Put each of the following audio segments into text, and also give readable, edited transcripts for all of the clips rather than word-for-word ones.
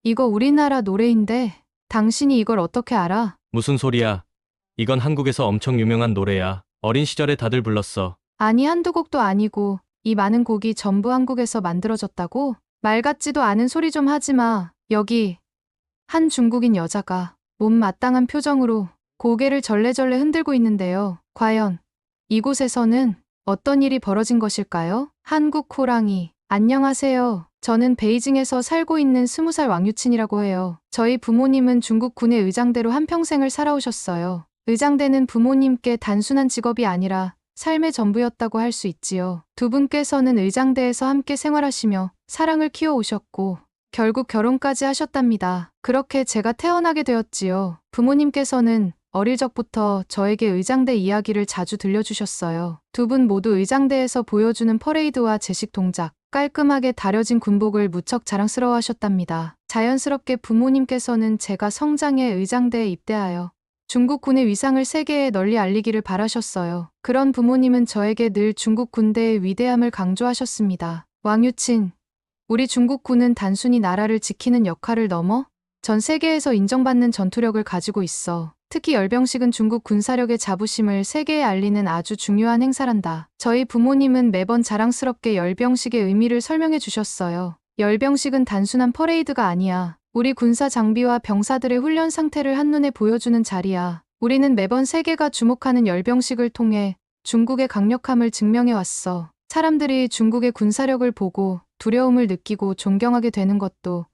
이거 우리나라 노래인데 당신이 이걸 어떻게 알아? 무슨 소리야? 이건 한국에서 엄청 유명한 노래야. 어린 시절에 다들 불렀어. 아니, 한두 곡도 아니고 이 많은 곡이 전부 한국에서 만들어졌다고? 말 같지도 않은 소리 좀 하지 마. 여기 한 중국인 여자가 못마땅한 표정으로 고개를 절레절레 흔들고 있는데요. 과연 이곳에서는 어떤 일이 벌어진 것일까요? 한국 호랑이. 안녕하세요. 저는 베이징에서 살고 있는 20살 왕유친이라고 해요. 저희 부모님은 중국 군의 의장대로 한평생을 살아오셨어요. 의장대는 부모님께 단순한 직업이 아니라 삶의 전부였다고 할 수 있지요. 두 분께서는 의장대에서 함께 생활하시며 사랑을 키워오셨고 결국 결혼까지 하셨답니다. 그렇게 제가 태어나게 되었지요. 부모님께서는 어릴 적부터 저에게 의장대 이야기를 자주 들려주셨어요. 두 분 모두 의장대에서 보여주는 퍼레이드와 제식 동작, 깔끔하게 다려진 군복을 무척 자랑스러워하셨답니다. 자연스럽게 부모님께서는 제가 성장해 의장대에 입대하여 중국 군의 위상을 세계에 널리 알리기를 바라셨어요. 그런 부모님은 저에게 늘 중국 군대의 위대함을 강조하셨습니다. 왕유친, 우리 중국 군은 단순히 나라를 지키는 역할을 넘어 전 세계에서 인정받는 전투력을 가지고 있어. 특히 열병식은 중국 군사력의 자부심을 세계에 알리는 아주 중요한 행사란다. 저희 부모님은 매번 자랑스럽게 열병식의 의미를 설명해 주셨어요. 열병식은 단순한 퍼레이드가 아니야. 우리 군사 장비와 병사들의 훈련 상태를 한눈에 보여주는 자리야. 우리는 매번 세계가 주목하는 열병식을 통해 중국의 강력함을 증명해 왔어. 사람들이 중국의 군사력을 보고 두려움을 느끼고 존경하게 되는 것도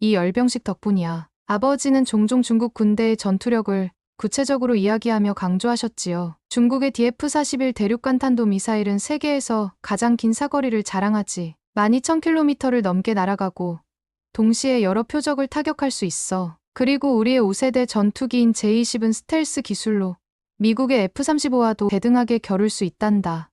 이 열병식 덕분이야. 아버지는 종종 중국 군대의 전투력을 구체적으로 이야기하며 강조하셨지요. 중국의 DF-41 대륙간 탄도 미사일은 세계에서 가장 긴 사거리를 자랑하지. 12,000km를 넘게 날아가고 동시에 여러 표적을 타격할 수 있어. 그리고 우리의 5세대 전투기인 J-20은 스텔스 기술로 미국의 F-35와도 대등하게 겨룰 수 있단다.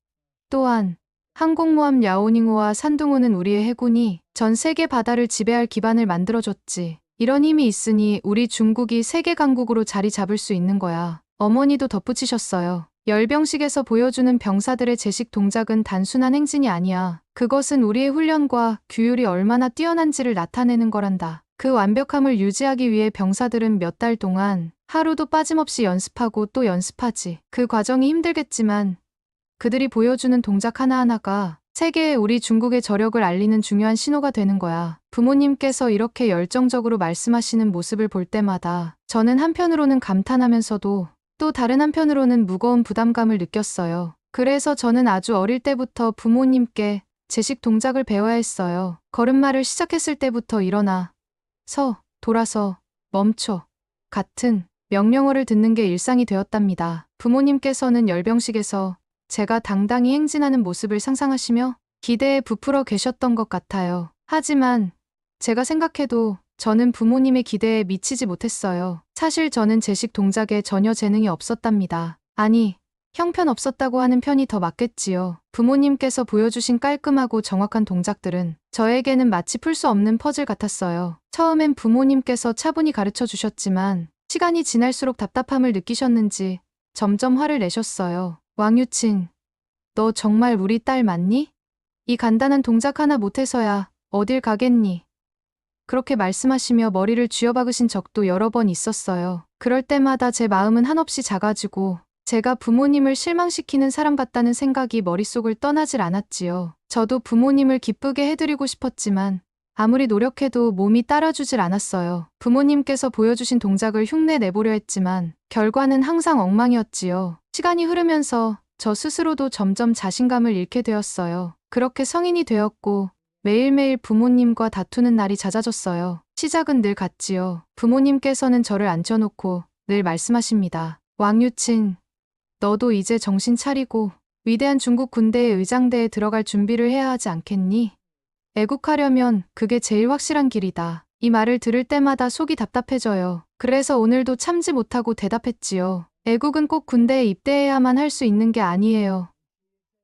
또한 항공모함 야오닝호와 산둥호는 우리의 해군이 전 세계 바다를 지배할 기반을 만들어줬지. 이런 힘이 있으니 우리 중국이 세계 강국으로 자리 잡을 수 있는 거야. 어머니도 덧붙이셨어요. 열병식에서 보여주는 병사들의 제식 동작은 단순한 행진이 아니야. 그것은 우리의 훈련과 규율이 얼마나 뛰어난지를 나타내는 거란다. 그 완벽함을 유지하기 위해 병사들은 몇 달 동안 하루도 빠짐없이 연습하고 또 연습하지. 그 과정이 힘들겠지만 그들이 보여주는 동작 하나하나가 세계에 우리 중국의 저력을 알리는 중요한 신호가 되는 거야. 부모님께서 이렇게 열정적으로 말씀하시는 모습을 볼 때마다 저는 한편으로는 감탄하면서도 또 다른 한편으로는 무거운 부담감을 느꼈어요. 그래서 저는 아주 어릴 때부터 부모님께 제식 동작을 배워야 했어요. 걸음마를 시작했을 때부터 일어나, 서, 돌아서, 멈춰 같은 명령어를 듣는 게 일상이 되었답니다. 부모님께서는 열병식에서 제가 당당히 행진하는 모습을 상상하시며 기대에 부풀어 계셨던 것 같아요. 하지만 제가 생각해도 저는 부모님의 기대에 미치지 못했어요. 사실 저는 제식 동작에 전혀 재능이 없었답니다. 아니, 형편없었다고 하는 편이 더 맞겠지요. 부모님께서 보여주신 깔끔하고 정확한 동작들은 저에게는 마치 풀 수 없는 퍼즐 같았어요. 처음엔 부모님께서 차분히 가르쳐 주셨지만 시간이 지날수록 답답함을 느끼셨는지 점점 화를 내셨어요. 왕유친, 너 정말 우리 딸 맞니? 이 간단한 동작 하나 못해서야 어딜 가겠니? 그렇게 말씀하시며 머리를 쥐어박으신 적도 여러 번 있었어요. 그럴 때마다 제 마음은 한없이 작아지고 제가 부모님을 실망시키는 사람 같다는 생각이 머릿속을 떠나질 않았지요. 저도 부모님을 기쁘게 해드리고 싶었지만 아무리 노력해도 몸이 따라주질 않았어요. 부모님께서 보여주신 동작을 흉내 내보려 했지만 결과는 항상 엉망이었지요. 시간이 흐르면서 저 스스로도 점점 자신감을 잃게 되었어요. 그렇게 성인이 되었고 매일매일 부모님과 다투는 날이 잦아졌어요. 시작은 늘 같지요. 부모님께서는 저를 앉혀놓고 늘 말씀하십니다. 왕유친, 너도 이제 정신 차리고 위대한 중국 군대의 의장대에 들어갈 준비를 해야 하지 않겠니? 애국하려면 그게 제일 확실한 길이다. 이 말을 들을 때마다 속이 답답해져요. 그래서 오늘도 참지 못하고 대답했지요. 애국은 꼭 군대에 입대해야만 할 수 있는 게 아니에요.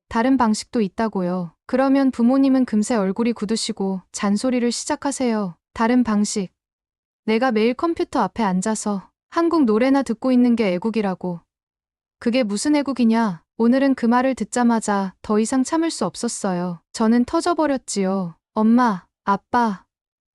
다른 방식도 있다고요. 그러면 부모님은 금세 얼굴이 굳으시고 잔소리를 시작하세요. 다른 방식. 내가 매일 컴퓨터 앞에 앉아서 한국 노래나 듣고 있는 게 애국이라고. 그게 무슨 애국이냐? 오늘은 그 말을 듣자마자 더 이상 참을 수 없었어요. 저는 터져버렸지요. 엄마, 아빠,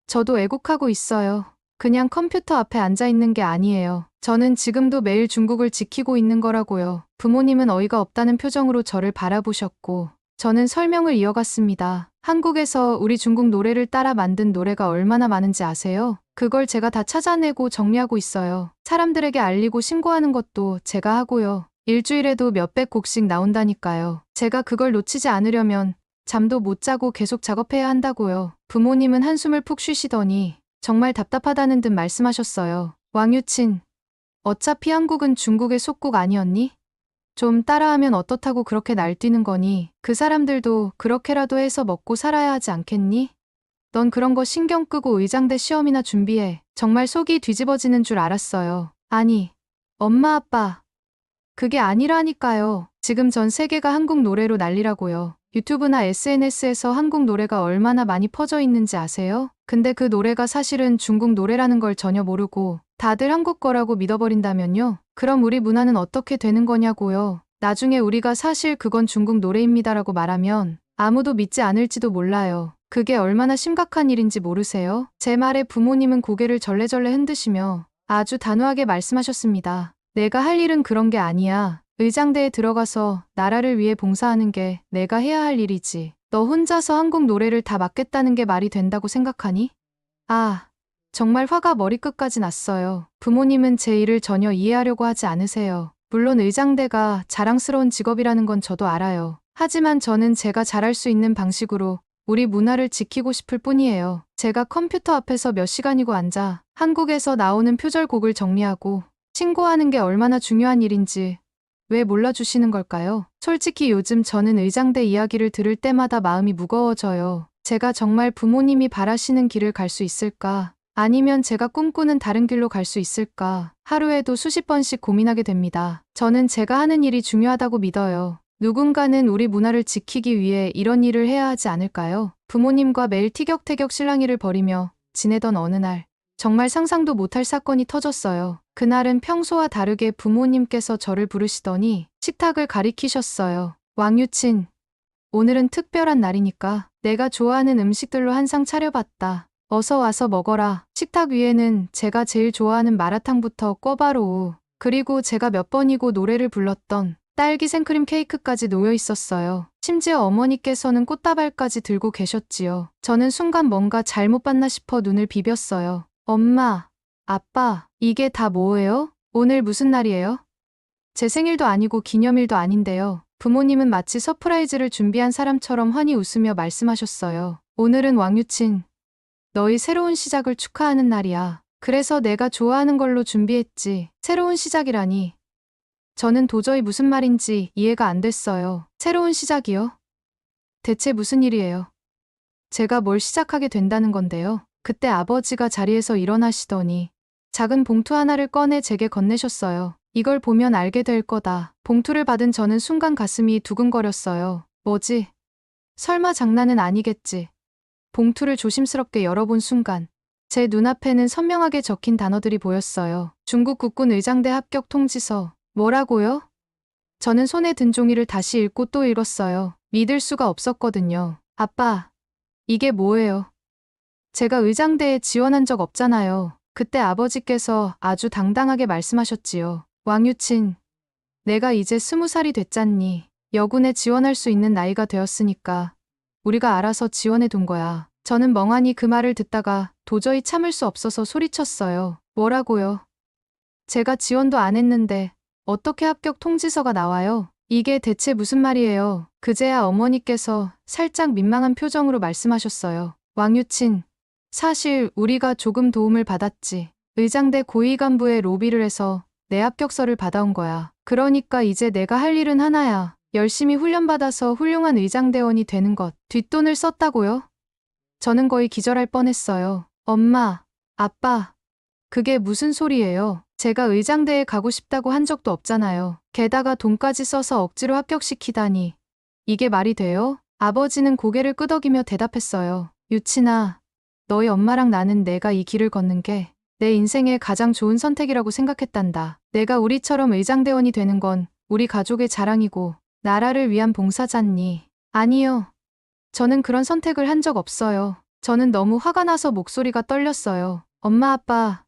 저도 애국하고 있어요. 그냥 컴퓨터 앞에 앉아 있는 게 아니에요. 저는 지금도 매일 중국을 지키고 있는 거라고요. 부모님은 어이가 없다는 표정으로 저를 바라보셨고, 저는 설명을 이어갔습니다. 한국에서 우리 중국 노래를 따라 만든 노래가 얼마나 많은지 아세요? 그걸 제가 다 찾아내고 정리하고 있어요. 사람들에게 알리고 신고하는 것도 제가 하고요. 일주일에도 몇백 곡씩 나온다니까요. 제가 그걸 놓치지 않으려면 잠도 못 자고 계속 작업해야 한다고요. 부모님은 한숨을 푹 쉬시더니 정말 답답하다는 듯 말씀하셨어요. 왕유친, 어차피 한국은 중국의 속국 아니었니? 좀 따라하면 어떻다고 그렇게 날뛰는 거니? 그 사람들도 그렇게라도 해서 먹고 살아야 하지 않겠니? 넌 그런 거 신경 끄고 의장대 시험이나 준비해. 정말 속이 뒤집어지는 줄 알았어요. 아니, 엄마 아빠. 그게 아니라니까요. 지금 전 세계가 한국 노래로 난리라고요. 유튜브나 SNS에서 한국 노래가 얼마나 많이 퍼져 있는지 아세요? 근데 그 노래가 사실은 중국 노래라는 걸 전혀 모르고 다들 한국 거라고 믿어버린다면요? 그럼 우리 문화는 어떻게 되는 거냐고요? 나중에 우리가 사실 그건 중국 노래입니다라고 말하면 아무도 믿지 않을지도 몰라요. 그게 얼마나 심각한 일인지 모르세요? 제 말에 부모님은 고개를 절레절레 흔드시며 아주 단호하게 말씀하셨습니다. 내가 할 일은 그런 게 아니야. 의장대에 들어가서 나라를 위해 봉사하는 게 내가 해야 할 일이지. 너 혼자서 한국 노래를 다 맡겠다는 게 말이 된다고 생각하니? 아, 정말 화가 머리끝까지 났어요. 부모님은 제 일을 전혀 이해하려고 하지 않으세요. 물론 의장대가 자랑스러운 직업이라는 건 저도 알아요. 하지만 저는 제가 잘할 수 있는 방식으로 우리 문화를 지키고 싶을 뿐이에요. 제가 컴퓨터 앞에서 몇 시간이고 앉아 한국에서 나오는 표절곡을 정리하고 신고하는 게 얼마나 중요한 일인지 왜 몰라주시는 걸까요? 솔직히 요즘 저는 의장대 이야기를 들을 때마다 마음이 무거워져요. 제가 정말 부모님이 바라시는 길을 갈 수 있을까? 아니면 제가 꿈꾸는 다른 길로 갈 수 있을까? 하루에도 수십 번씩 고민하게 됩니다. 저는 제가 하는 일이 중요하다고 믿어요. 누군가는 우리 문화를 지키기 위해 이런 일을 해야 하지 않을까요? 부모님과 매일 티격태격 실랑이를 벌이며 지내던 어느 날, 정말 상상도 못할 사건이 터졌어요. 그날은 평소와 다르게 부모님께서 저를 부르시더니 식탁을 가리키셨어요. 왕유친, 오늘은 특별한 날이니까 내가 좋아하는 음식들로 한 상 차려봤다. 어서 와서 먹어라. 식탁 위에는 제가 제일 좋아하는 마라탕부터 꿔바로우, 그리고 제가 몇 번이고 노래를 불렀던 딸기 생크림 케이크까지 놓여 있었어요. 심지어 어머니께서는 꽃다발까지 들고 계셨지요. 저는 순간 뭔가 잘못 봤나 싶어 눈을 비볐어요. 엄마, 아빠, 이게 다 뭐예요? 오늘 무슨 날이에요? 제 생일도 아니고 기념일도 아닌데요. 부모님은 마치 서프라이즈를 준비한 사람처럼 환히 웃으며 말씀하셨어요. 오늘은 왕유친, 너희 새로운 시작을 축하하는 날이야. 그래서 내가 좋아하는 걸로 준비했지. 새로운 시작이라니. 저는 도저히 무슨 말인지 이해가 안 됐어요. 새로운 시작이요? 대체 무슨 일이에요? 제가 뭘 시작하게 된다는 건데요. 그때 아버지가 자리에서 일어나시더니 작은 봉투 하나를 꺼내 제게 건네셨어요. 이걸 보면 알게 될 거다. 봉투를 받은 저는 순간 가슴이 두근거렸어요. 뭐지? 설마 장난은 아니겠지. 봉투를 조심스럽게 열어본 순간 제 눈앞에는 선명하게 적힌 단어들이 보였어요. 중국 국군 의장대 합격 통지서. 뭐라고요? 저는 손에 든 종이를 다시 읽고 또 읽었어요. 믿을 수가 없었거든요. 아빠, 이게 뭐예요? 제가 의장대에 지원한 적 없잖아요. 그때 아버지께서 아주 당당하게 말씀하셨지요. 왕유친, 내가 이제 20살이 됐잖니. 여군에 지원할 수 있는 나이가 되었으니까 우리가 알아서 지원해 둔 거야. 저는 멍하니 그 말을 듣다가 도저히 참을 수 없어서 소리쳤어요. 뭐라고요? 제가 지원도 안 했는데 어떻게 합격 통지서가 나와요? 이게 대체 무슨 말이에요? 그제야 어머니께서 살짝 민망한 표정으로 말씀하셨어요. 왕유친, 사실 우리가 조금 도움을 받았지. 의장대 고위 간부에 로비를 해서 내 합격서를 받아온 거야. 그러니까 이제 내가 할 일은 하나야. 열심히 훈련받아서 훌륭한 의장대원이 되는 것. 뒷돈을 썼다고요? 저는 거의 기절할 뻔했어요. 엄마, 아빠, 그게 무슨 소리예요? 제가 의장대에 가고 싶다고 한 적도 없잖아요. 게다가 돈까지 써서 억지로 합격시키다니. 이게 말이 돼요? 아버지는 고개를 끄덕이며 대답했어요. 유친아, 너희 엄마랑 나는 내가 이 길을 걷는 게 내 인생의 가장 좋은 선택이라고 생각했단다. 내가 우리처럼 의장대원이 되는 건 우리 가족의 자랑이고 나라를 위한 봉사잖니. 아니요. 저는 그런 선택을 한 적 없어요. 저는 너무 화가 나서 목소리가 떨렸어요. 엄마, 아빠,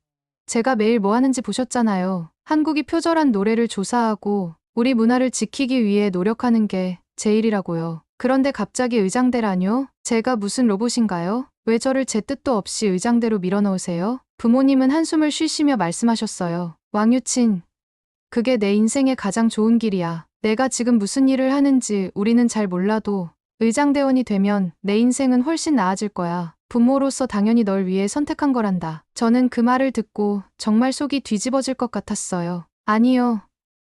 제가 매일 뭐 하는지 보셨잖아요. 한국이 표절한 노래를 조사하고 우리 문화를 지키기 위해 노력하는 게 제 일이라고요. 그런데 갑자기 의장대라뇨? 제가 무슨 로봇인가요? 왜 저를 제 뜻도 없이 의장대로 밀어넣으세요? 부모님은 한숨을 쉬시며 말씀하셨어요. 왕유친, 그게 내 인생의 가장 좋은 길이야. 내가 지금 무슨 일을 하는지 우리는 잘 몰라도 의장대원이 되면 내 인생은 훨씬 나아질 거야. 부모로서 당연히 널 위해 선택한 거란다. 저는 그 말을 듣고 정말 속이 뒤집어질 것 같았어요. 아니요.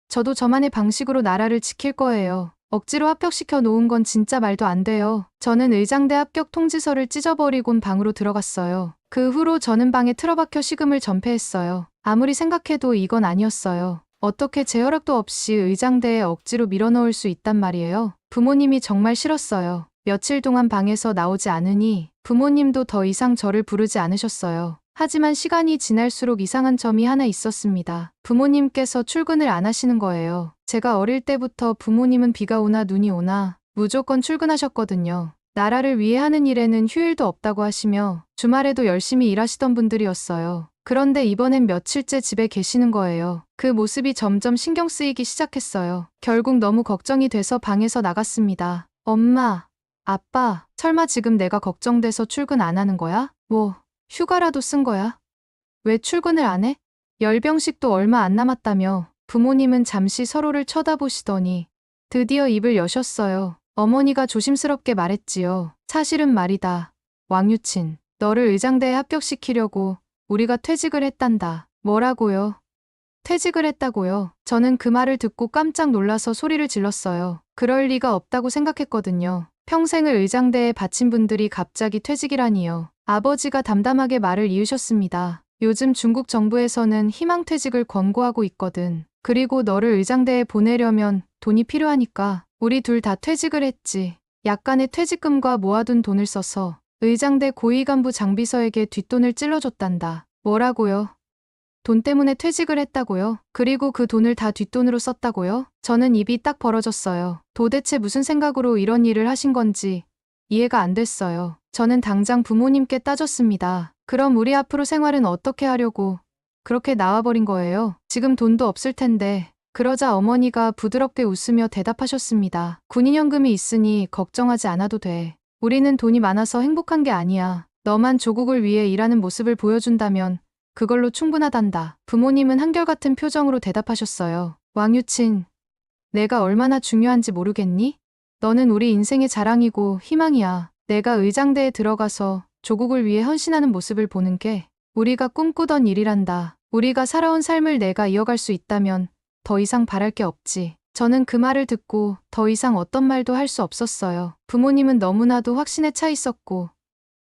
저도 저만의 방식으로 나라를 지킬 거예요. 억지로 합격시켜 놓은 건 진짜 말도 안 돼요. 저는 의장대 합격 통지서를 찢어버리곤 방으로 들어갔어요. 그 후로 저는 방에 틀어박혀 식음을 전폐했어요. 아무리 생각해도 이건 아니었어요. 어떻게 제 허락도 없이 의장대에 억지로 밀어넣을 수 있단 말이에요. 부모님이 정말 싫었어요. 며칠 동안 방에서 나오지 않으니 부모님도 더 이상 저를 부르지 않으셨어요. 하지만 시간이 지날수록 이상한 점이 하나 있었습니다. 부모님께서 출근을 안 하시는 거예요. 제가 어릴 때부터 부모님은 비가 오나 눈이 오나 무조건 출근하셨거든요. 나라를 위해 하는 일에는 휴일도 없다고 하시며 주말에도 열심히 일하시던 분들이었어요. 그런데 이번엔 며칠째 집에 계시는 거예요. 그 모습이 점점 신경 쓰이기 시작했어요. 결국 너무 걱정이 돼서 방에서 나갔습니다. 엄마, 아빠, 설마 지금 내가 걱정돼서 출근 안 하는 거야? 뭐, 휴가라도 쓴 거야? 왜 출근을 안 해? 열병식도 얼마 안 남았다며 부모님은 잠시 서로를 쳐다보시더니 드디어 입을 여셨어요. 어머니가 조심스럽게 말했지요. 사실은 말이다. 왕유친, 너를 의장대에 합격시키려고 우리가 퇴직을 했단다. 뭐라고요? 퇴직을 했다고요? 저는 그 말을 듣고 깜짝 놀라서 소리를 질렀어요. 그럴 리가 없다고 생각했거든요. 평생을 의장대에 바친 분들이 갑자기 퇴직이라니요. 아버지가 담담하게 말을 이으셨습니다. 요즘 중국 정부에서는 희망퇴직을 권고하고 있거든. 그리고 너를 의장대에 보내려면 돈이 필요하니까 우리 둘 다 퇴직을 했지. 약간의 퇴직금과 모아둔 돈을 써서 의장대 고위 간부 장비서에게 뒷돈을 찔러줬단다. 뭐라고요? 돈 때문에 퇴직을 했다고요? 그리고 그 돈을 다 뒷돈으로 썼다고요? 저는 입이 딱 벌어졌어요. 도대체 무슨 생각으로 이런 일을 하신 건지 이해가 안 됐어요. 저는 당장 부모님께 따졌습니다. 그럼 우리 앞으로 생활은 어떻게 하려고 그렇게 나와버린 거예요? 지금 돈도 없을 텐데. 그러자 어머니가 부드럽게 웃으며 대답하셨습니다. 군인연금이 있으니 걱정하지 않아도 돼. 우리는 돈이 많아서 행복한 게 아니야. 너만 조국을 위해 일하는 모습을 보여준다면 그걸로 충분하단다. 부모님은 한결같은 표정으로 대답하셨어요. 왕유친, 내가 얼마나 중요한지 모르겠니? 너는 우리 인생의 자랑이고 희망이야. 내가 의장대에 들어가서 조국을 위해 헌신하는 모습을 보는 게 우리가 꿈꾸던 일이란다. 우리가 살아온 삶을 내가 이어갈 수 있다면 더 이상 바랄 게 없지. 저는 그 말을 듣고 더 이상 어떤 말도 할 수 없었어요. 부모님은 너무나도 확신에 차 있었고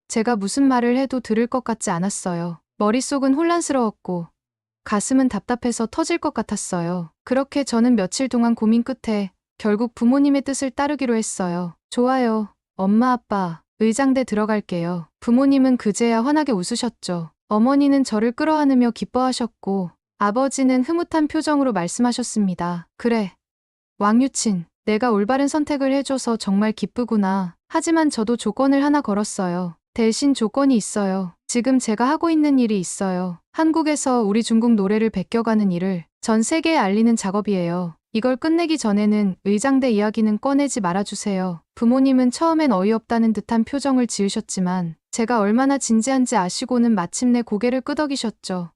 제가 무슨 말을 해도 들을 것 같지 않았어요. 머릿속은 혼란스러웠고 가슴은 답답해서 터질 것 같았어요. 그렇게 저는 며칠 동안 고민 끝에 결국 부모님의 뜻을 따르기로 했어요. 좋아요. 엄마 아빠, 의장대 들어갈게요. 부모님은 그제야 환하게 웃으셨죠. 어머니는 저를 끌어안으며 기뻐하셨고 아버지는 흐뭇한 표정으로 말씀하셨습니다. 그래. 왕유친, 내가 올바른 선택을 해줘서 정말 기쁘구나. 하지만 저도 조건을 하나 걸었어요. 대신 조건이 있어요. 지금 제가 하고 있는 일이 있어요. 한국에서 우리 중국 노래를 베껴가는 일을 전 세계에 알리는 작업이에요. 이걸 끝내기 전에는 의장대 이야기는 꺼내지 말아주세요. 부모님은 처음엔 어이없다는 듯한 표정을 지으셨지만 제가 얼마나 진지한지 아시고는 마침내 고개를 끄덕이셨죠.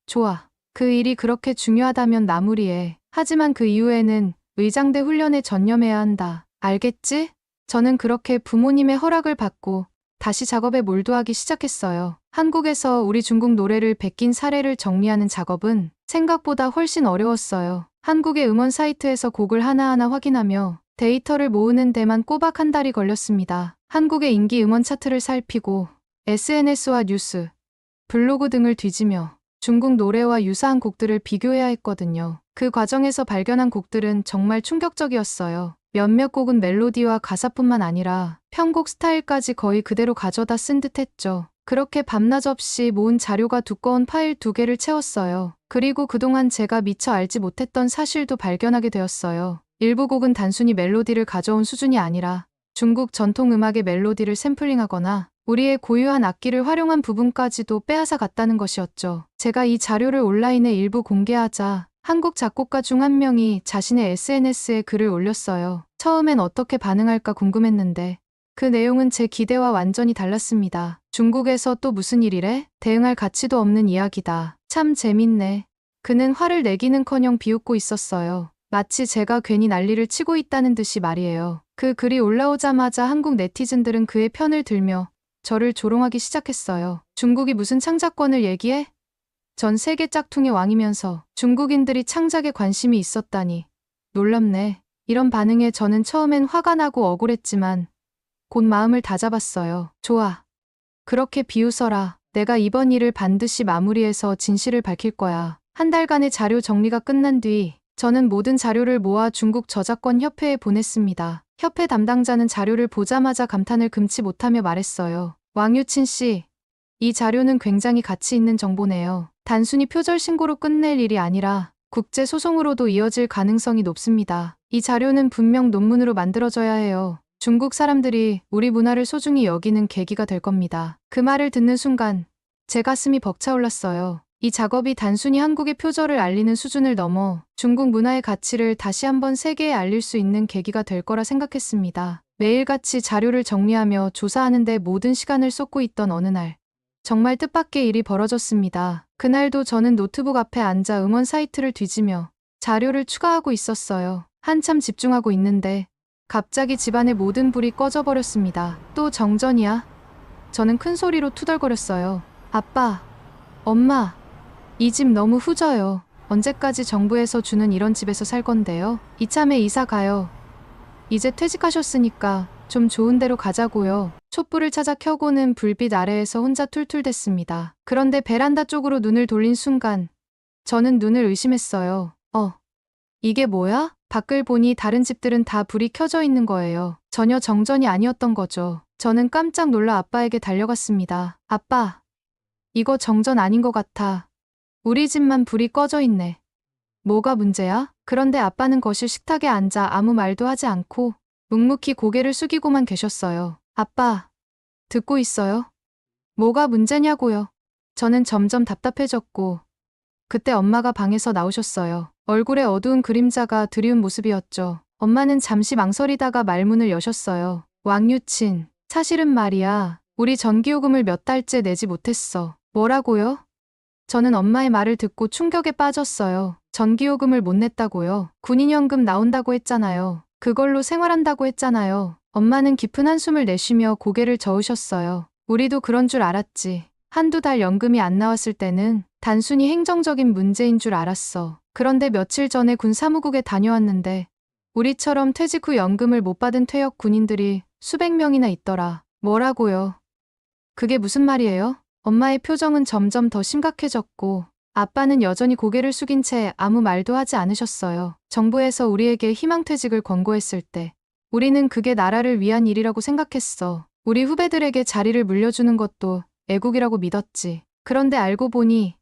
좋아. 그 일이 그렇게 중요하다면 마무리해. 하지만 그 이후에는 의장대 훈련에 전념해야 한다. 알겠지? 저는 그렇게 부모님의 허락을 받고 다시 작업에 몰두하기 시작했어요. 한국에서 우리 중국 노래를 베낀 사례를 정리하는 작업은 생각보다 훨씬 어려웠어요. 한국의 음원 사이트에서 곡을 하나하나 확인하며 데이터를 모으는 데만 꼬박 한 달이 걸렸습니다. 한국의 인기 음원 차트를 살피고 SNS와 뉴스, 블로그 등을 뒤지며 중국 노래와 유사한 곡들을 비교해야 했거든요. 그 과정에서 발견한 곡들은 정말 충격적이었어요. 몇몇 곡은 멜로디와 가사뿐만 아니라 편곡 스타일까지 거의 그대로 가져다 쓴 듯했죠. 그렇게 밤낮 없이 모은 자료가 두꺼운 파일 2개를 채웠어요. 그리고 그동안 제가 미처 알지 못했던 사실도 발견하게 되었어요. 일부 곡은 단순히 멜로디를 가져온 수준이 아니라 중국 전통 음악의 멜로디를 샘플링하거나 우리의 고유한 악기를 활용한 부분까지도 빼앗아 갔다는 것이었죠. 제가 이 자료를 온라인에 일부 공개하자 한국 작곡가 중 한 명이 자신의 SNS에 글을 올렸어요. 처음엔 어떻게 반응할까 궁금했는데 그 내용은 제 기대와 완전히 달랐습니다. 중국에서 또 무슨 일이래? 대응할 가치도 없는 이야기다. 참 재밌네. 그는 화를 내기는커녕 비웃고 있었어요. 마치 제가 괜히 난리를 치고 있다는 듯이 말이에요. 그 글이 올라오자마자 한국 네티즌들은 그의 편을 들며 저를 조롱하기 시작했어요. 중국이 무슨 창작권을 얘기해? 전 세계 짝퉁의 왕이면서 중국인들이 창작에 관심이 있었다니. 놀랍네. 이런 반응에 저는 처음엔 화가 나고 억울했지만 곧 마음을 다잡았어요. 좋아. 그렇게 비웃어라. 내가 이번 일을 반드시 마무리해서 진실을 밝힐 거야. 한 달간의 자료 정리가 끝난 뒤 저는 모든 자료를 모아 중국 저작권 협회에 보냈습니다. 협회 담당자는 자료를 보자마자 감탄을 금치 못하며 말했어요. 왕유친 씨, 이 자료는 굉장히 가치 있는 정보네요. 단순히 표절 신고로 끝낼 일이 아니라 국제 소송으로도 이어질 가능성이 높습니다. 이 자료는 분명 논문으로 만들어져야 해요. 중국 사람들이 우리 문화를 소중히 여기는 계기가 될 겁니다. 그 말을 듣는 순간 제 가슴이 벅차올랐어요. 이 작업이 단순히 한국의 표절을 알리는 수준을 넘어 중국 문화의 가치를 다시 한번 세계에 알릴 수 있는 계기가 될 거라 생각했습니다. 매일같이 자료를 정리하며 조사하는 데 모든 시간을 쏟고 있던 어느 날, 정말 뜻밖의 일이 벌어졌습니다. 그날도 저는 노트북 앞에 앉아 음원 사이트를 뒤지며 자료를 추가하고 있었어요. 한참 집중하고 있는데 갑자기 집안의 모든 불이 꺼져버렸습니다. 또 정전이야? 저는 큰 소리로 투덜거렸어요. 아빠, 엄마, 이 집 너무 후져요. 언제까지 정부에서 주는 이런 집에서 살 건데요? 이참에 이사 가요. 이제 퇴직하셨으니까 좀 좋은 데로 가자고요. 촛불을 찾아 켜고는 불빛 아래에서 혼자 툴툴댔습니다. 그런데 베란다 쪽으로 눈을 돌린 순간 저는 눈을 의심했어요. 이게 뭐야? 밖을 보니 다른 집들은 다 불이 켜져 있는 거예요. 전혀 정전이 아니었던 거죠. 저는 깜짝 놀라 아빠에게 달려갔습니다. 아빠, 이거 정전 아닌 것 같아. 우리 집만 불이 꺼져 있네. 뭐가 문제야? 그런데 아빠는 거실 식탁에 앉아 아무 말도 하지 않고 묵묵히 고개를 숙이고만 계셨어요. 아빠, 듣고 있어요? 뭐가 문제냐고요? 저는 점점 답답해졌고 그때 엄마가 방에서 나오셨어요. 얼굴에 어두운 그림자가 드리운 모습이었죠. 엄마는 잠시 망설이다가 말문을 여셨어요. 왕유친, 사실은 말이야. 우리 전기요금을 몇 달째 내지 못했어. 뭐라고요? 저는 엄마의 말을 듣고 충격에 빠졌어요. 전기요금을 못 냈다고요? 군인연금 나온다고 했잖아요. 그걸로 생활한다고 했잖아요. 엄마는 깊은 한숨을 내쉬며 고개를 저으셨어요. 우리도 그런 줄 알았지. 한두 달 연금이 안 나왔을 때는 단순히 행정적인 문제인 줄 알았어. 그런데 며칠 전에 군 사무국에 다녀왔는데 우리처럼 퇴직 후 연금을 못 받은 퇴역 군인들이 수백 명이나 있더라. 뭐라고요? 그게 무슨 말이에요? 엄마의 표정은 점점 더 심각해졌고 아빠는 여전히 고개를 숙인 채 아무 말도 하지 않으셨어요. 정부에서 우리에게 희망퇴직을 권고했을 때 우리는 그게 나라를 위한 일이라고 생각했어. 우리 후배들에게 자리를 물려주는 것도 애국이라고 믿었지. 그런데 알고 보니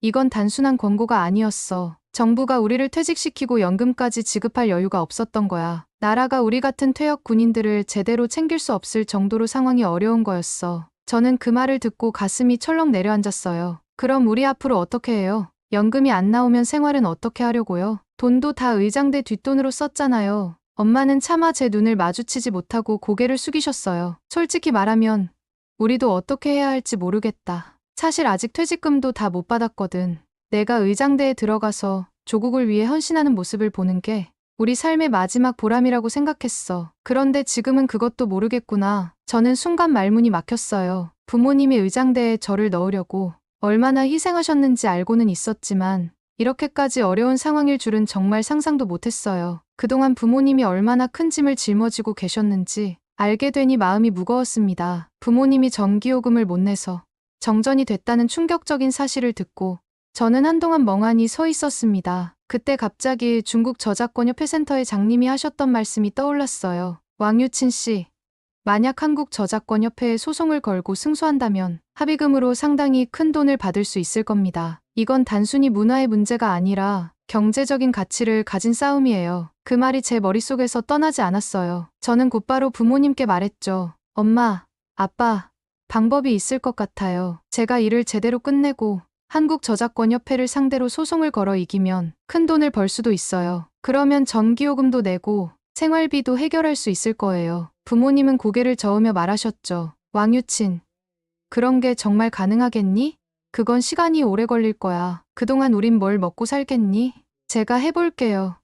이건 단순한 권고가 아니었어. 정부가 우리를 퇴직시키고 연금까지 지급할 여유가 없었던 거야. 나라가 우리 같은 퇴역 군인들을 제대로 챙길 수 없을 정도로 상황이 어려운 거였어. 저는 그 말을 듣고 가슴이 철렁 내려앉았어요. 그럼 우리 앞으로 어떻게 해요? 연금이 안 나오면 생활은 어떻게 하려고요? 돈도 다 의장대 뒷돈으로 썼잖아요. 엄마는 차마 제 눈을 마주치지 못하고 고개를 숙이셨어요. 솔직히 말하면 우리도 어떻게 해야 할지 모르겠다. 사실 아직 퇴직금도 다 못 받았거든. 내가 의장대에 들어가서 조국을 위해 헌신하는 모습을 보는 게 우리 삶의 마지막 보람이라고 생각했어. 그런데 지금은 그것도 모르겠구나. 저는 순간 말문이 막혔어요. 부모님이 의장대에 저를 넣으려고 얼마나 희생하셨는지 알고는 있었지만 이렇게까지 어려운 상황일 줄은 정말 상상도 못했어요. 그동안 부모님이 얼마나 큰 짐을 짊어지고 계셨는지 알게 되니 마음이 무거웠습니다. 부모님이 전기요금을 못 내서 정전이 됐다는 충격적인 사실을 듣고 저는 한동안 멍하니 서 있었습니다. 그때 갑자기 중국 저작권협회 센터의 장님이 하셨던 말씀이 떠올랐어요. 왕유친 씨, 만약 한국 저작권협회에 소송을 걸고 승소한다면 합의금으로 상당히 큰 돈을 받을 수 있을 겁니다. 이건 단순히 문화의 문제가 아니라 경제적인 가치를 가진 싸움이에요. 그 말이 제 머릿속에서 떠나지 않았어요. 저는 곧바로 부모님께 말했죠. 엄마, 아빠, 방법이 있을 것 같아요. 제가 일을 제대로 끝내고 한국저작권협회를 상대로 소송을 걸어 이기면 큰 돈을 벌 수도 있어요. 그러면 전기요금도 내고 생활비도 해결할 수 있을 거예요. 부모님은 고개를 저으며 말하셨죠. 왕유친, 그런 게 정말 가능하겠니? 그건 시간이 오래 걸릴 거야. 그동안 우린 뭘 먹고 살겠니? 제가 해볼게요.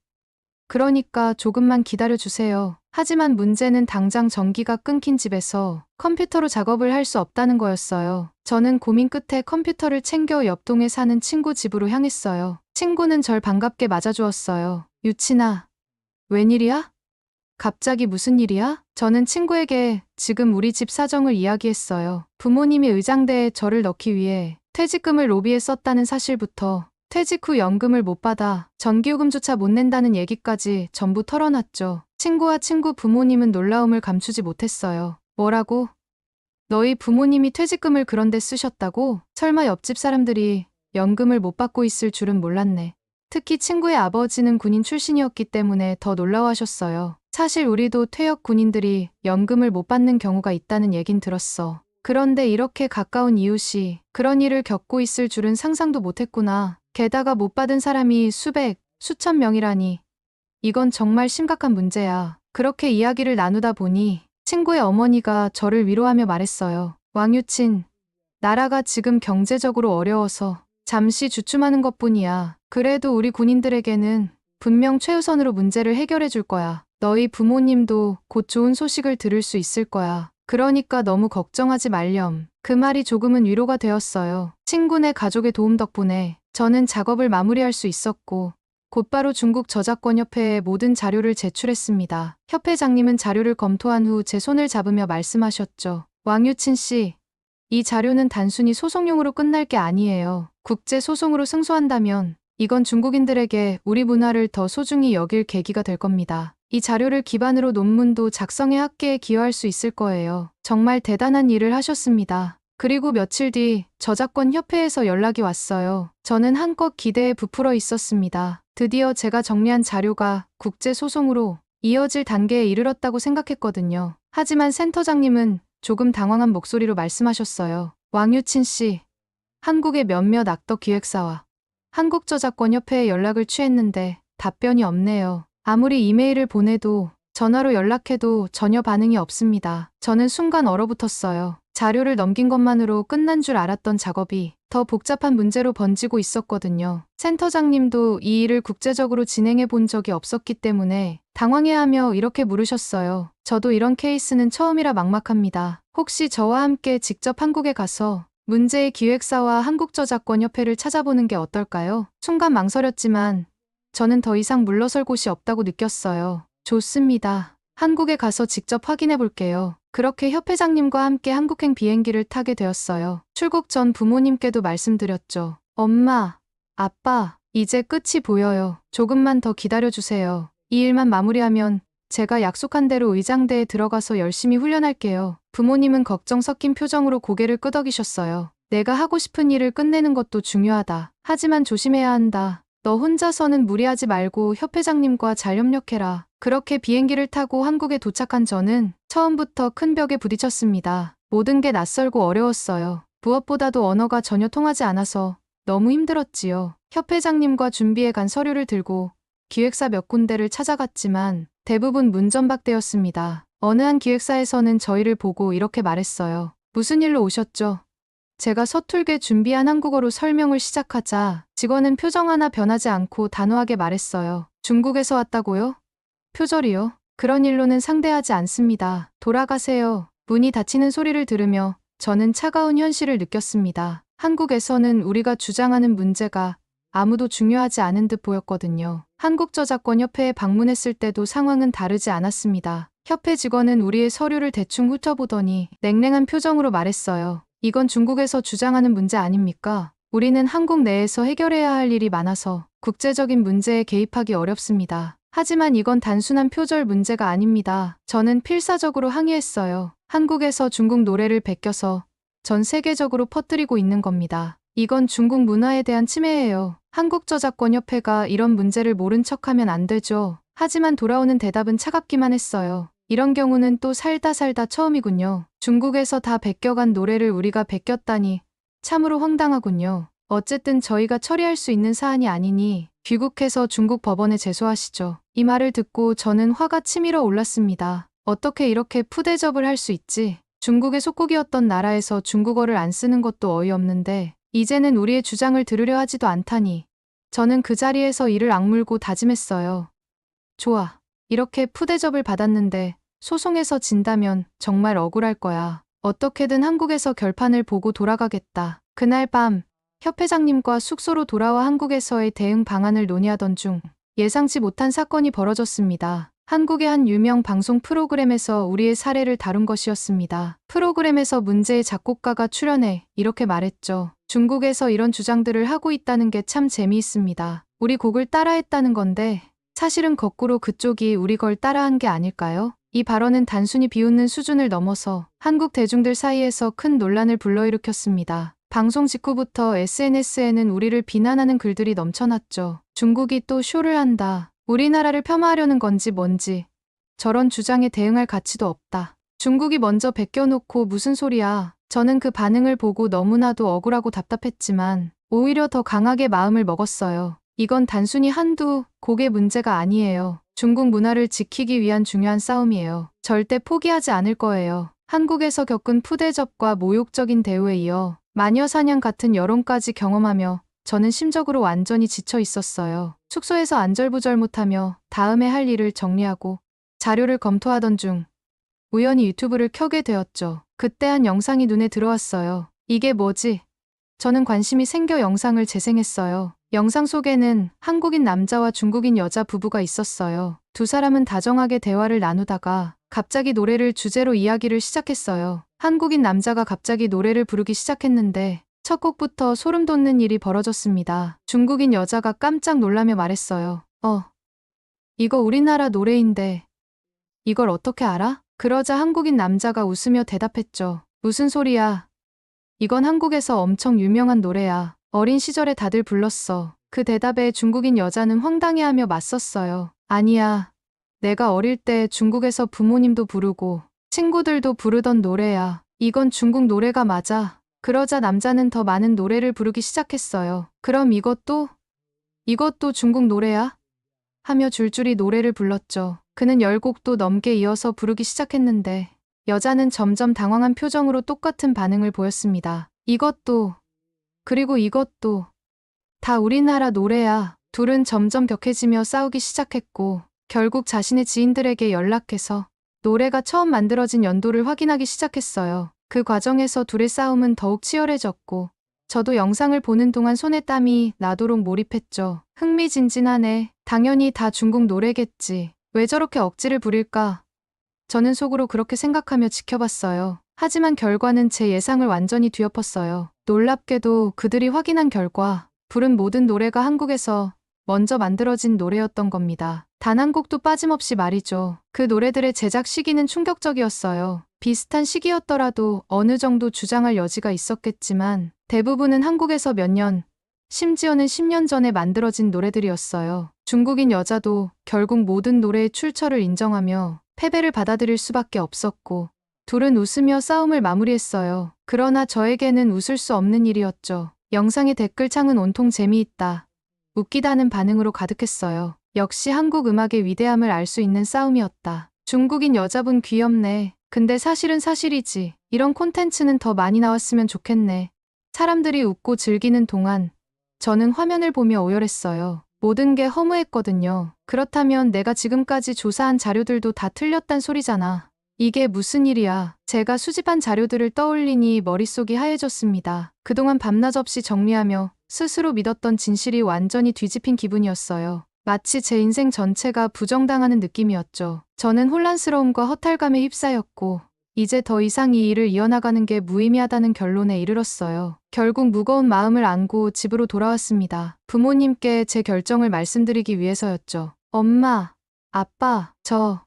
그러니까 조금만 기다려주세요. 하지만 문제는 당장 전기가 끊긴 집에서 컴퓨터로 작업을 할 수 없다는 거였어요. 저는 고민 끝에 컴퓨터를 챙겨 옆동에 사는 친구 집으로 향했어요. 친구는 절 반갑게 맞아주었어요. 유친아, 웬일이야? 갑자기 무슨 일이야? 저는 친구에게 지금 우리 집 사정을 이야기했어요. 부모님이 의장대에 저를 넣기 위해 퇴직금을 로비에 썼다는 사실부터 퇴직 후 연금을 못 받아 전기요금조차 못 낸다는 얘기까지 전부 털어놨죠. 친구와 친구 부모님은 놀라움을 감추지 못했어요. 뭐라고? 너희 부모님이 퇴직금을 그런데 쓰셨다고? 설마 옆집 사람들이 연금을 못 받고 있을 줄은 몰랐네. 특히 친구의 아버지는 군인 출신이었기 때문에 더 놀라워하셨어요. 사실 우리도 퇴역 군인들이 연금을 못 받는 경우가 있다는 얘긴 들었어. 그런데 이렇게 가까운 이웃이 그런 일을 겪고 있을 줄은 상상도 못했구나. 게다가 못 받은 사람이 수백, 수천 명이라니. 이건 정말 심각한 문제야. 그렇게 이야기를 나누다 보니 친구의 어머니가 저를 위로하며 말했어요. 왕유친, 나라가 지금 경제적으로 어려워서 잠시 주춤하는 것뿐이야. 그래도 우리 군인들에게는 분명 최우선으로 문제를 해결해 줄 거야. 너희 부모님도 곧 좋은 소식을 들을 수 있을 거야. 그러니까 너무 걱정하지 말렴. 그 말이 조금은 위로가 되었어요. 친구네 가족의 도움 덕분에 저는 작업을 마무리할 수 있었고 곧바로 중국 저작권협회에 모든 자료를 제출했습니다. 협회장님은 자료를 검토한 후 제 손을 잡으며 말씀하셨죠. 왕유친 씨, 이 자료는 단순히 소송용으로 끝날 게 아니에요. 국제 소송으로 승소한다면 이건 중국인들에게 우리 문화를 더 소중히 여길 계기가 될 겁니다. 이 자료를 기반으로 논문도 작성해 학계에 기여할 수 있을 거예요. 정말 대단한 일을 하셨습니다. 그리고 며칠 뒤 저작권 협회에서 연락이 왔어요. 저는 한껏 기대에 부풀어 있었습니다. 드디어 제가 정리한 자료가 국제 소송으로 이어질 단계에 이르렀다고 생각했거든요. 하지만 센터장님은 조금 당황한 목소리로 말씀하셨어요. 왕유친 씨, 한국의 몇몇 악덕 기획사와 한국저작권협회에 연락을 취했는데 답변이 없네요. 아무리 이메일을 보내도 전화로 연락해도 전혀 반응이 없습니다. 저는 순간 얼어붙었어요. 자료를 넘긴 것만으로 끝난 줄 알았던 작업이 더 복잡한 문제로 번지고 있었거든요. 센터장님도 이 일을 국제적으로 진행해 본 적이 없었기 때문에 당황해하며 이렇게 물으셨어요. 저도 이런 케이스는 처음이라 막막합니다. 혹시 저와 함께 직접 한국에 가서 문제의 기획사와 한국저작권협회를 찾아보는 게 어떨까요? 순간 망설였지만 저는 더 이상 물러설 곳이 없다고 느꼈어요. 좋습니다. 한국에 가서 직접 확인해 볼게요. 그렇게 협회장님과 함께 한국행 비행기를 타게 되었어요. 출국 전 부모님께도 말씀드렸죠. 엄마, 아빠, 이제 끝이 보여요. 조금만 더 기다려주세요. 이 일만 마무리하면 제가 약속한 대로 의장대에 들어가서 열심히 훈련할게요. 부모님은 걱정 섞인 표정으로 고개를 끄덕이셨어요. 내가 하고 싶은 일을 끝내는 것도 중요하다. 하지만 조심해야 한다. 너 혼자서는 무리하지 말고 협회장님과 잘 협력해라. 그렇게 비행기를 타고 한국에 도착한 저는 처음부터 큰 벽에 부딪혔습니다. 모든 게 낯설고 어려웠어요. 무엇보다도 언어가 전혀 통하지 않아서 너무 힘들었지요. 협회장님과 준비해간 서류를 들고 기획사 몇 군데를 찾아갔지만 대부분 문전박대였습니다. 어느 한 기획사에서는 저희를 보고 이렇게 말했어요. 무슨 일로 오셨죠? 제가 서툴게 준비한 한국어로 설명을 시작하자 직원은 표정 하나 변하지 않고 단호하게 말했어요. 중국에서 왔다고요? 표절이요? 그런 일로는 상대하지 않습니다. 돌아가세요. 문이 닫히는 소리를 들으며 저는 차가운 현실을 느꼈습니다. 한국에서는 우리가 주장하는 문제가 아무도 중요하지 않은 듯 보였거든요. 한국저작권협회에 방문했을 때도 상황은 다르지 않았습니다. 협회 직원은 우리의 서류를 대충 훑어보더니 냉랭한 표정으로 말했어요. 이건 중국에서 주장하는 문제 아닙니까? 우리는 한국 내에서 해결해야 할 일이 많아서 국제적인 문제에 개입하기 어렵습니다. 하지만 이건 단순한 표절 문제가 아닙니다. 저는 필사적으로 항의했어요. 한국에서 중국 노래를 베껴서 전 세계적으로 퍼뜨리고 있는 겁니다. 이건 중국 문화에 대한 침해예요. 한국저작권협회가 이런 문제를 모른 척하면 안 되죠. 하지만 돌아오는 대답은 차갑기만 했어요. 이런 경우는 또 살다 살다 처음이군요. 중국에서 다 베껴간 노래를 우리가 베꼈다니 참으로 황당하군요. 어쨌든 저희가 처리할 수 있는 사안이 아니니 귀국해서 중국 법원에 제소하시죠. 이 말을 듣고 저는 화가 치밀어 올랐습니다. 어떻게 이렇게 푸대접을 할 수 있지? 중국의 속국이었던 나라에서 중국어를 안 쓰는 것도 어이없는데 이제는 우리의 주장을 들으려 하지도 않다니. 저는 그 자리에서 이를 악물고 다짐했어요. 좋아. 이렇게 푸대접을 받았는데 소송에서 진다면 정말 억울할 거야. 어떻게든 한국에서 결판을 보고 돌아가겠다. 그날 밤 협회장님과 숙소로 돌아와 한국에서의 대응 방안을 논의하던 중 예상치 못한 사건이 벌어졌습니다. 한국의 한 유명 방송 프로그램에서 우리의 사례를 다룬 것이었습니다. 프로그램에서 문제의 작곡가가 출연해 이렇게 말했죠. 중국에서 이런 주장들을 하고 있다는 게 참 재미있습니다. 우리 곡을 따라했다는 건데 사실은 거꾸로 그쪽이 우리 걸 따라한 게 아닐까요? 이 발언은 단순히 비웃는 수준을 넘어서 한국 대중들 사이에서 큰 논란을 불러일으켰습니다. 방송 직후부터 SNS에는 우리를 비난하는 글들이 넘쳐났죠. 중국이 또 쇼를 한다. 우리나라를 폄하하려는 건지 뭔지. 저런 주장에 대응할 가치도 없다. 중국이 먼저 베껴놓고 무슨 소리야. 저는 그 반응을 보고 너무나도 억울하고 답답했지만 오히려 더 강하게 마음을 먹었어요. 이건 단순히 한두 곡의 문제가 아니에요. 중국 문화를 지키기 위한 중요한 싸움이에요. 절대 포기하지 않을 거예요. 한국에서 겪은 푸대접과 모욕적인 대우에 이어 마녀사냥 같은 여론까지 경험하며 저는 심적으로 완전히 지쳐 있었어요. 숙소에서 안절부절 못하며 다음에 할 일을 정리하고 자료를 검토하던 중 우연히 유튜브를 켜게 되었죠. 그때 한 영상이 눈에 들어왔어요. 이게 뭐지? 저는 관심이 생겨 영상을 재생했어요. 영상 속에는 한국인 남자와 중국인 여자 부부가 있었어요. 두 사람은 다정하게 대화를 나누다가 갑자기 노래를 주제로 이야기를 시작했어요. 한국인 남자가 갑자기 노래를 부르기 시작했는데 첫 곡부터 소름 돋는 일이 벌어졌습니다. 중국인 여자가 깜짝 놀라며 말했어요. 이거 우리나라 노래인데 이걸 어떻게 알아? 그러자 한국인 남자가 웃으며 대답했죠. 무슨 소리야? 이건 한국에서 엄청 유명한 노래야. 어린 시절에 다들 불렀어. 그 대답에 중국인 여자는 황당해하며 맞섰어요. 아니야. 내가 어릴 때 중국에서 부모님도 부르고 친구들도 부르던 노래야. 이건 중국 노래가 맞아. 그러자 남자는 더 많은 노래를 부르기 시작했어요. 그럼 이것도 중국 노래야? 하며 줄줄이 노래를 불렀죠. 그는 10곡도 넘게 이어서 부르기 시작했는데 여자는 점점 당황한 표정으로 똑같은 반응을 보였습니다. 이것도 그리고 이것도 다 우리나라 노래야. 둘은 점점 격해지며 싸우기 시작했고 결국 자신의 지인들에게 연락해서 노래가 처음 만들어진 연도를 확인하기 시작했어요. 그 과정에서 둘의 싸움은 더욱 치열해졌고 저도 영상을 보는 동안 손에 땀이 나도록 몰입했죠. 흥미진진하네. 당연히 다 중국 노래겠지. 왜 저렇게 억지를 부릴까? 저는 속으로 그렇게 생각하며 지켜봤어요. 하지만 결과는 제 예상을 완전히 뒤엎었어요. 놀랍게도 그들이 확인한 결과 부른 모든 노래가 한국에서 먼저 만들어진 노래였던 겁니다. 단 한 곡도 빠짐없이 말이죠. 그 노래들의 제작 시기는 충격적이었어요. 비슷한 시기였더라도 어느 정도 주장할 여지가 있었겠지만 대부분은 한국에서 몇 년, 심지어는 10년 전에 만들어진 노래들이었어요. 중국인 여자도 결국 모든 노래의 출처를 인정하며 패배를 받아들일 수밖에 없었고 둘은 웃으며 싸움을 마무리했어요. 그러나 저에게는 웃을 수 없는 일이었죠. 영상의 댓글창은 온통 재미있다, 웃기다는 반응으로 가득했어요. 역시 한국 음악의 위대함을 알 수 있는 싸움이었다. 중국인 여자분 귀엽네. 근데 사실은 사실이지. 이런 콘텐츠는 더 많이 나왔으면 좋겠네. 사람들이 웃고 즐기는 동안 저는 화면을 보며 오열했어요. 모든 게 허무했거든요. 그렇다면 내가 지금까지 조사한 자료들도 다 틀렸단 소리잖아. 이게 무슨 일이야. 제가 수집한 자료들을 떠올리니 머릿속이 하얘졌습니다. 그동안 밤낮 없이 정리하며 스스로 믿었던 진실이 완전히 뒤집힌 기분이었어요. 마치 제 인생 전체가 부정당하는 느낌이었죠. 저는 혼란스러움과 허탈감에 휩싸였고 이제 더 이상 이 일을 이어나가는 게 무의미하다는 결론에 이르렀어요. 결국 무거운 마음을 안고 집으로 돌아왔습니다. 부모님께 제 결정을 말씀드리기 위해서였죠. 엄마, 아빠, 저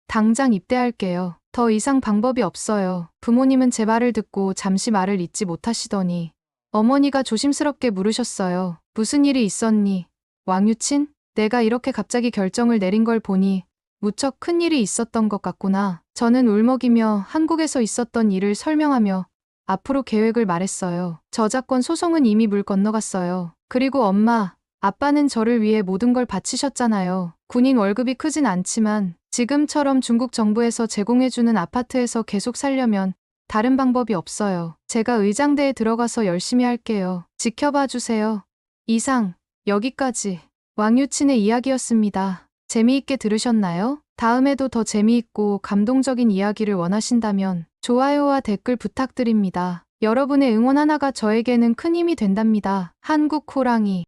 당장 입대할게요. 더 이상 방법이 없어요. 부모님은 제 말을 듣고 잠시 말을 잇지 못하시더니 어머니가 조심스럽게 물으셨어요. 무슨 일이 있었니? 왕유친? 내가 이렇게 갑자기 결정을 내린 걸 보니 무척 큰 일이 있었던 것 같구나. 저는 울먹이며 한국에서 있었던 일을 설명하며 앞으로 계획을 말했어요. 저작권 소송은 이미 물 건너갔어요. 그리고 엄마, 아빠는 저를 위해 모든 걸 바치셨잖아요. 군인 월급이 크진 않지만 지금처럼 중국 정부에서 제공해주는 아파트에서 계속 살려면 다른 방법이 없어요. 제가 의장대에 들어가서 열심히 할게요. 지켜봐 주세요. 이상, 여기까지 왕유친의 이야기였습니다. 재미있게 들으셨나요? 다음에도 더 재미있고 감동적인 이야기를 원하신다면 좋아요와 댓글 부탁드립니다. 여러분의 응원 하나가 저에게는 큰 힘이 된답니다. 한국 호랑이